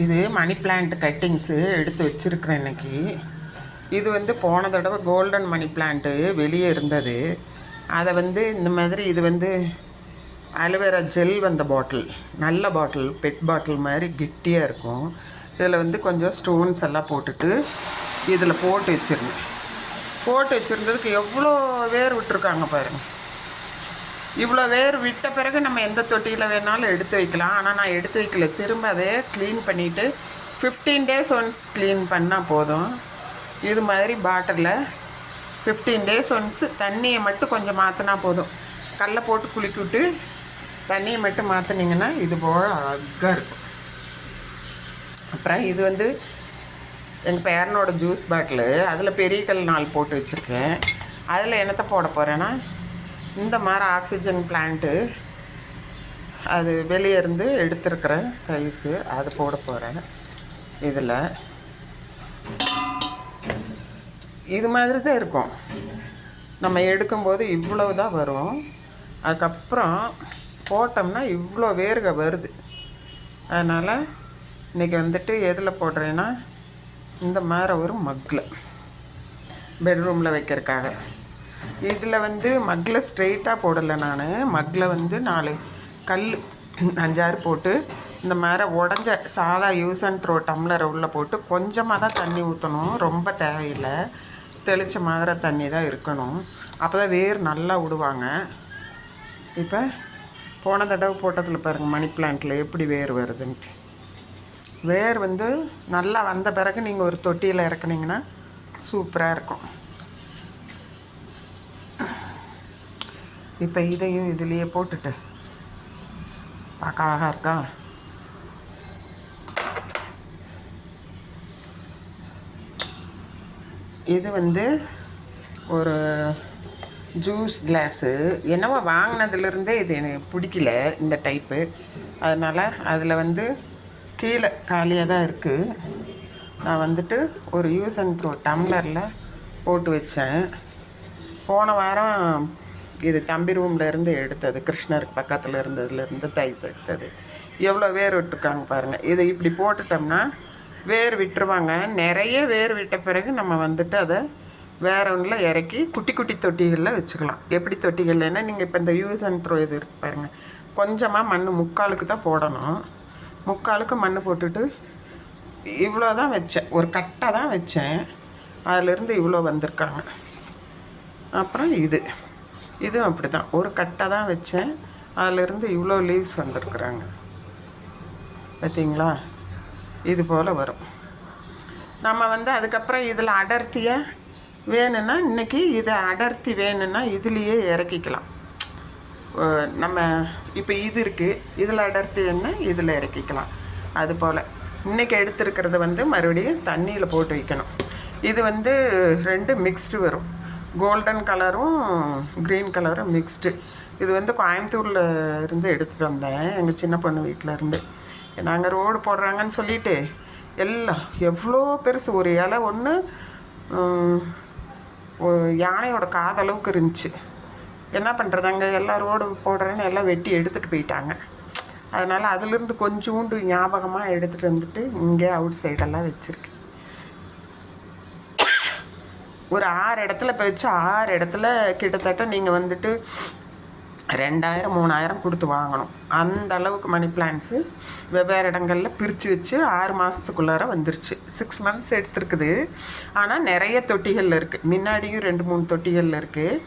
இது money plant cuttings எடுத்து வச்சுருக்குறேன் இன்றைக்கி. இது வந்து போன தடவை கோல்டன் மணி பிளான்ட்டு வெளியே இருந்தது. அதை வந்து இந்த மாதிரி இது வந்து அலோவேரா ஜெல் வந்த பாட்டில், நல்ல பாட்டில், பெட் பாட்டில் மாதிரி கெட்டியாக இருக்கும். இதில் வந்து கொஞ்சம் ஸ்டோன்ஸ் எல்லாம் போட்டுட்டு இதில் போட்டு வச்சுருந்தேன். போட்டு வச்சுருந்ததுக்கு எவ்வளோ வேர் விட்டுருக்காங்க பாருங்கள். இவ்வளோ வேர் விட்ட பிறகு நம்ம எந்த தொட்டியில் வேணாலும் எடுத்து வைக்கலாம். ஆனால் நான் எடுத்து வைக்கல. திரும்ப அதை க்ளீன் பண்ணிவிட்டு 15 days ஒன்ஸ் க்ளீன் பண்ணால் போதும். இது மாதிரி பாட்டிலில் 15 days ஒன்ஸ் தண்ணியை மட்டும் கொஞ்சம் மாற்றினா போதும். கல்லை போட்டு குளிக்கி விட்டு தண்ணியை மட்டும் மாற்றினீங்கன்னா இது போல் அழகாக இருக்கும். அப்புறம் இது வந்து எங்கள் பேரனோட ஜூஸ் பாட்டிலு. அதில் பெரிய கல் 4 போட்டு வச்சுருக்கேன். அதில் என்னத்தை போட போகிறேன்னா இந்த மாதிரி ஆக்சிஜன் பிளான்ட்டு அது வெளியே இருந்து எடுத்துருக்கிற கைஸு அது போட போகிறேன். இதில் இது மாதிரி தான் இருக்கும். நம்ம எடுக்கும்போது இவ்வளவு தான் வரும். அதுக்கப்புறம் போட்டோம்னா இவ்வளோ வேர்க வருது. அதனால் இன்றைக்கி வந்துட்டு எதில் போடுறேன்னா இந்த மாதிரி ஒரு மக்கில் பெட்ரூமில் வைக்கிறதுக்காக. இதில் வந்து மக்கில் ஸ்ட்ரெயிட்டாக போடலை. நான் மக்கில் வந்து 4 கல் 5-6 போட்டு இந்த மாதிரி உடஞ்ச சாதா யூஸ் அண்ட் த்ரோ டம்ளரை உள்ளே போட்டு கொஞ்சமாக தான் தண்ணி ஊற்றணும். ரொம்ப தேவையில்லை. தெளித்த மாதிரி தண்ணி தான் இருக்கணும். அப்போ தான் வேர் நல்லா விடுவாங்க. இப்போ போன தடவை போட்டதில் பாருங்கள் மணி பிளான்ட்டில் எப்படி வேர் வருதுன்ட்டு. வேர் வந்து நல்லா வந்த பிறகு நீங்கள் ஒரு தொட்டியில் இறக்குனீங்கன்னா சூப்பராக இருக்கும். இப்போ இதையும் இதுலேயே போட்டுட்டு பார்க்க அழகாக இருக்கா. இது வந்து ஒரு ஜூஸ் கிளாஸு. என்னவோ வாங்கினதுலேருந்தே இது எனக்கு பிடிக்கல இந்த டைப்பு. அதனால் அதில் வந்து கீழே காலியாக தான் இருக்குது. நான் வந்துட்டு ஒரு யூஸ் அண்ட் த்ரோ டம்ளரில் போட்டு வச்சேன். போன வாரம் இது தம்பி ரூமில் இருந்து எடுத்தது, கிருஷ்ணருக்கு பக்கத்தில் இருந்ததுலேருந்து தைஸ் எடுத்தது. எவ்வளோ வேர் விட்டுருக்காங்க பாருங்கள். இதை இப்படி போட்டுட்டோம்னா வேர் விட்டுருவாங்க. நிறைய வேர் விட்ட பிறகு நம்ம வந்துட்டு அதை வேற ஒன்றில் இறக்கி குட்டி குட்டி தொட்டிகளில் வச்சுக்கலாம். எப்படி தொட்டிகள்னா நீங்கள் இப்போ இந்த யூஸ் அண்ட் த்ரோ இது இருக்கு பாருங்கள். கொஞ்சமாக மண் 3/4 தான் போடணும். 3/4 மண் போட்டுட்டு இவ்வளோ தான் வச்சேன். ஒரு கட்டை தான் வச்சேன். அதிலேருந்து இவ்வளோ வந்திருக்காங்க. அப்புறம் இதுவும் அப்படி தான் ஒரு கட்டை தான் வச்சேன். அதிலேருந்து இவ்வளோ லீவ்ஸ் வந்திருக்குறாங்க. பார்த்தீங்களா? இது போல் வரும். நம்ம வந்து அதுக்கப்புறம் இதில் அடர்த்தியாக வேணும்னா இன்றைக்கி இதை அடர்த்தி வேணும்னா இதுலேயே இறக்கிக்கலாம். நம்ம இப்போ இது இருக்குது, இதில் அடர்த்தி வேணும்னா இதில் இறக்கிக்கலாம். அதுபோல் இன்றைக்கி எடுத்துருக்கிறத வந்து மறுபடியும் தண்ணியில் போட்டு வைக்கணும். இது வந்து 2 மிக்ஸ்டு வரும். கோல்டன் கலரும் க்ரீன் கலரும் மிக்ஸ்டு. இது வந்து கோயம்புத்தூரில் இருந்து எடுத்துகிட்டு வந்தேன், எங்கள் சின்ன பொண்ணு வீட்டில் இருந்து. நாங்கள் ரோடு போடுறாங்கன்னு சொல்லிவிட்டு எல்லாம் எவ்வளோ பெருசு ஒரு இலை ஒன்று யானையோட காதளவுக்கு இருந்துச்சு. என்ன பண்ணுறது, அங்கே எல்லாம் ரோடு போடுறேன்னு எல்லாம் வெட்டி எடுத்துகிட்டு போயிட்டாங்க. அதனால் அதிலிருந்து கொஞ்சோண்டு ஞாபகமாக எடுத்துகிட்டு வந்துட்டு இங்கே அவுட் சைடெல்லாம் வச்சுருக்கேன். ஒரு 6 இடத்துல போயிடுச்சு. 6 இடத்துல கிட்டத்தட்ட நீங்கள் வந்துட்டு 2000-3000 கொடுத்து வாங்கணும். அந்த அளவுக்கு மணி பிளான்ட்ஸு வெவ்வேறு இடங்களில் பிரித்து வச்சு 6 மாதத்துக்குள்ளார வந்துருச்சு. 6 months எடுத்துருக்குது. ஆனால் நிறைய தொட்டிகளில் இருக்குது. முன்னாடியும் 2-3 தொட்டிகளில் இருக்குது.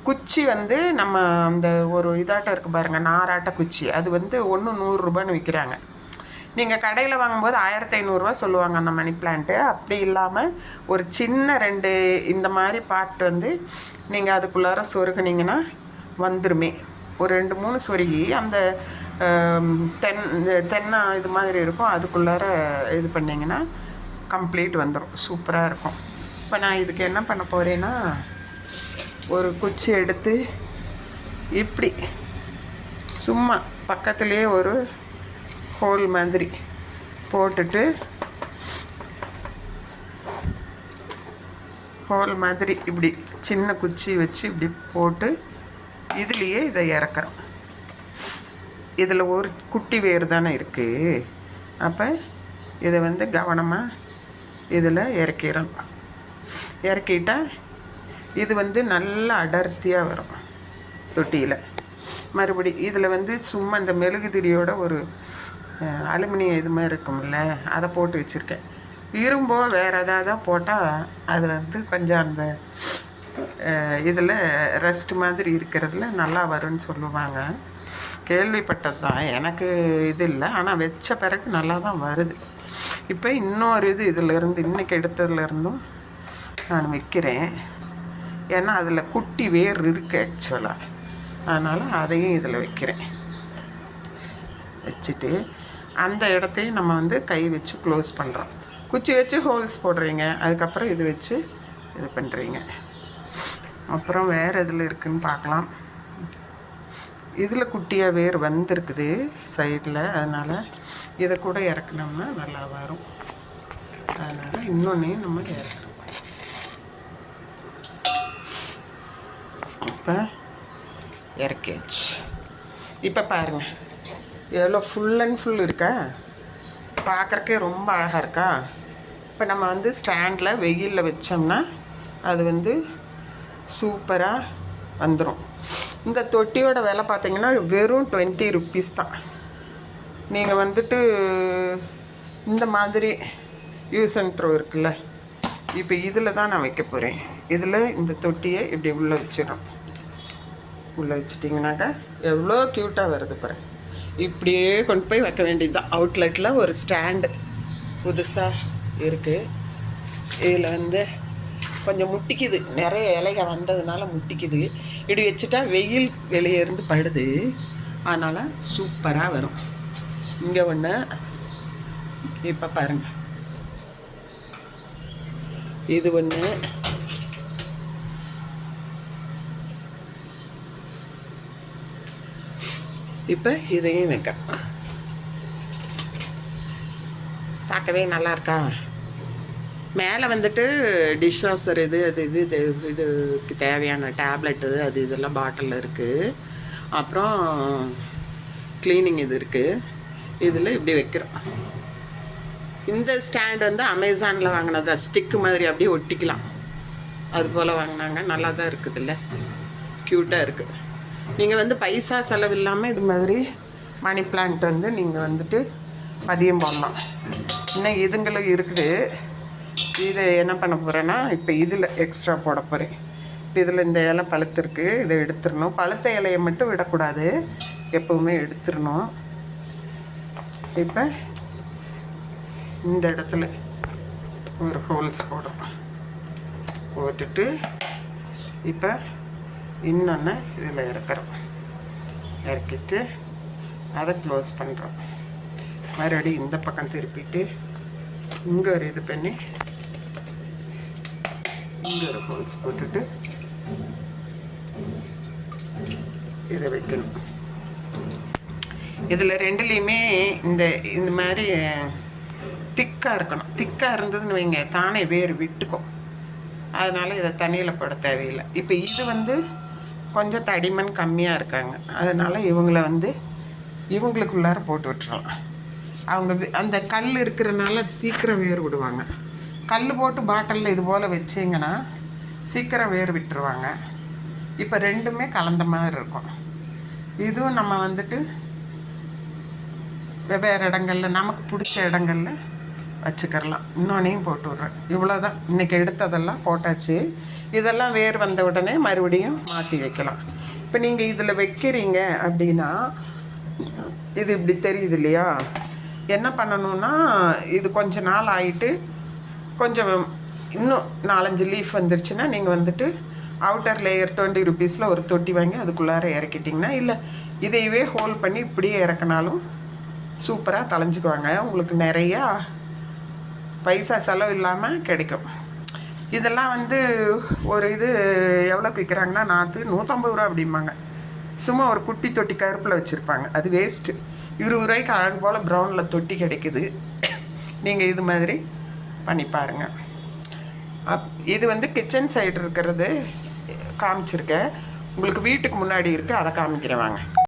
குச்சி வந்து நம்ம அந்த ஒரு இதாட்டம் இருக்குது பாருங்கள், நாராட்ட குச்சி. அது வந்து 100 ரூபான்னு விற்கிறாங்க. நீங்கள் கடையில் வாங்கும்போது 1500 சொல்லுவாங்க அந்த மணி பிளான்ட்டு. அப்படி இல்லாமல் ஒரு சின்ன 2 இந்த மாதிரி பார்ட் வந்து நீங்கள் அதுக்குள்ளார சொருகுனீங்கன்னா வந்துருமே. ஒரு 2-3 சொருகி அந்த தென்னை இது மாதிரி இருக்கும், அதுக்குள்ளார இது பண்ணிங்கன்னா கம்ப்ளீட் வந்துடும். சூப்பராக இருக்கும். இப்போ நான் இதுக்கு என்ன பண்ண போகிறேன்னா ஒரு குச்சி எடுத்து இப்படி சும்மா பக்கத்துலேயே ஒரு ஹோல் மாதிரி போட்டுட்டு ஹோல் மாதிரி இப்படி சின்ன குச்சி வச்சு இப்படி போட்டு இதுலேயே இதை இறக்குறோம். இதில் ஒரு குட்டி வேர் தானே இருக்குது. அப்போ இதை வந்து கவனமாக இதில் இறக்கிடணும். இறக்கிட்டால் இது வந்து நல்லா அடர்த்தியாக வரும் தொட்டியில். மறுபடி இதில் வந்து சும்மா இந்த மெழுகுதிரியோட ஒரு அலுமினியம் இது மாதிரி இருக்கும்ல, அதை போட்டு வச்சுருக்கேன். இரும்போ வேறு ஏதாவது போட்டால் அது வந்து கொஞ்சம் அந்த இதில் ரெஸ்ட் மாதிரி இருக்கிறதுல நல்லா வரும்னு சொல்லுவாங்க. கேள்விப்பட்டது தான், எனக்கு இது இல்லை. ஆனால் வச்ச பிறகு நல்லா தான் வருது. இப்போ இன்னொரு இது இதிலேருந்து இன்றைக்கி எடுத்ததுலேருந்தும் நான் வைக்கிறேன். ஏன்னா அதில் குட்டி வேர் இருக்குது ஆக்சுவலாக. அதனால் அதையும் இதில் வைக்கிறேன். வச்சுட்டு அந்த இடத்தையும் நம்ம வந்து கை வச்சு க்ளோஸ் பண்ணுறோம். குச்சி வச்சு ஹோல்ஸ் போடுறீங்க, அதுக்கப்புறம் இது வச்சு இது பண்ணுறீங்க. அப்புறம் வேறு எதில் இருக்குதுன்னு பார்க்கலாம். இதில் குட்டியாக வேர் வந்திருக்குது சைடில், அதனால் இதை கூட இறக்கணும்னா நல்லா வரும். அதனால் இன்னொன்றையும் நம்ம இறக்கணும். இப்போ இறக்கியாச்சு. இப்போ பாருங்கள் எவ்வளோ ஃபுல் அண்ட் ஃபுல் இருக்கா, பார்க்குறக்கே ரொம்ப அழகாக இருக்கா. இப்போ நம்ம வந்து ஸ்டாண்டில் வெயிலில் வச்சோம்னா அது வந்து சூப்பராக வந்துடும். இந்த தொட்டியோட விலை பார்த்திங்கன்னா வெறும் 20 ருப்பீஸ் தான். நீங்கள் வந்துட்டு இந்த மாதிரி யூஸ் அண்ட் த்ரோ இருக்குல்ல, இப்போ இதில் தான் நான் வைக்க போகிறேன். இதில் இந்த தொட்டியை இப்படி உள்ளே வச்சிடும். உள்ளே வச்சிட்டிங்கனாக்கா எவ்வளோ க்யூட்டாக வருது பாருங்க. இப்படியே கொண்டு போய் வைக்க வேண்டியது தான். அவுட்லெட்டில் ஒரு ஸ்டாண்டு புதுசாக இருக்குது. இதில் வந்து கொஞ்சம் முட்டிக்குது, நிறைய இலைக வந்ததுனால முட்டிக்குது. இப்படி வச்சுட்டா வெயில் வெளியே இருந்து படுது, அதனால் சூப்பராக வரும். இங்கே ஒன்று இப்போ பாருங்கள், இது ஒன்று. இப்போ இதையும் வைக்க பார்க்கவே நல்லா இருக்கா. மேலே வந்துட்டு டிஷ்வாஷர் இது அது இதுக்கு தேவையான டேப்லெட்டு அது இதெல்லாம் பாட்டிலில் இருக்குது. அப்புறம் க்ளீனிங் இது இருக்குது. இதில் இப்படி வைக்கிறோம். இந்த ஸ்டாண்ட் வந்து அமேசானில் வாங்கினதா, ஸ்டிக்கு மாதிரி அப்படியே ஒட்டிக்கலாம். அதுபோல் வாங்கினாங்க, நல்லா தான் இருக்குதுல்ல, க்யூட்டாக இருக்குது. நீங்கள் வந்து பைசா செலவு இல்லாமல் இது மாதிரி மணி பிளான்ட் வந்து நீங்கள் வந்துட்டு பதியம் போடலாம். இன்னும் இதுங்களும் இருக்குது. இதை என்ன பண்ண போகிறேன்னா இப்போ இதில் எக்ஸ்ட்ரா போட போகிறேன். இப்போ இதில் இந்த இலை பழுத்திருக்கு, இதை எடுத்துடணும். பழுத்த இலையை மட்டும் விடக்கூடாது, எப்போவுமே எடுத்துடணும். இப்போ இந்த இடத்துல ஒரு ஹோல்ஸ் போடுறோம். போட்டுட்டு இப்போ இன்னொன்று இதில் இறக்குறோம். இறக்கிட்டு அதை க்ளோஸ் பண்ணுறோம். மறுபடியும் இந்த பக்கம் திருப்பிட்டு இங்கே ஒரு இது பண்ணி இங்கே ஒரு ஹோல்ஸ் போட்டுட்டு இதை வைக்கணும். இதில் ரெண்டுலேயுமே இந்த மாதிரி திக்காக இருக்கணும். திக்காக இருந்ததுன்னு வைங்க, தானே வேர் விட்டுக்கும். அதனால் இதை தண்ணியில் போட தேவையில்லை. இப்போ இது வந்து கொஞ்சம் தடிமன் கம்மியாக இருக்காங்க, அதனால் இவங்களை வந்து இவங்களுக்குள்ளார போட்டு விட்டுறலாம். அவங்க அந்த கல் இருக்கிறனால சீக்கிரம் வேர் விடுவாங்க. கல் போட்டு பாட்டிலில் இது போல் வச்சிங்கன்னா சீக்கிரம் வேர் விட்டுருவாங்க. இப்போ ரெண்டுமே கலந்த மாதிரி இருக்கும். இதுவும் நம்ம வந்துட்டு வெவ்வேறு இடங்களில் நமக்கு பிடிச்ச இடங்களில் வச்சுக்கிறலாம். இன்னொன்னையும் போட்டு விட்றேன். இவ்வளோ தான் இன்றைக்கி எடுத்ததெல்லாம் போட்டாச்சு. இதெல்லாம் வேர் வந்த உடனே மறுபடியும் மாற்றி வைக்கலாம். இப்போ நீங்கள் இதில் வைக்கிறீங்க அப்படின்னா இது இப்படி தெரியுது இல்லையா, என்ன பண்ணணுன்னா இது கொஞ்ச நாள் ஆகிட்டு கொஞ்சம் இன்னும் 4-5 லீஃப் வந்துருச்சுன்னா நீங்கள் வந்துட்டு அவுட்டர் லேயர் 20 ருப்பீஸில் ஒரு தொட்டி வாங்கி அதுக்குள்ளார இறக்கிட்டிங்கன்னா, இல்லை இதையவே ஹோல்ட் பண்ணி இப்படியே இறக்கினாலும் சூப்பராக தளைஞ்சிக்குவாங்க. உங்களுக்கு நிறையா பைசா செலவு இல்லாமல் கிடைக்கும். இதெல்லாம் வந்து ஒரு இது எவ்வளோக்கு விற்கிறாங்கன்னா நாற்று 150 ரூபா அப்படிம்பாங்க. சும்மா ஒரு குட்டி தொட்டி கருப்பில் வச்சுருப்பாங்க, அது வேஸ்ட்டு. 20 ரூபாய்க்கு அழகு போல் ப்ரௌனில் தொட்டி கிடைக்குது. நீங்கள் இது மாதிரி பண்ணி பாருங்கள். இது வந்து கிச்சன் சைடு இருக்கிறது காமிச்சிருக்கேன். உங்களுக்கு வீட்டுக்கு முன்னாடி இருக்குது, அதை காமிக்கிறேன் வாங்க.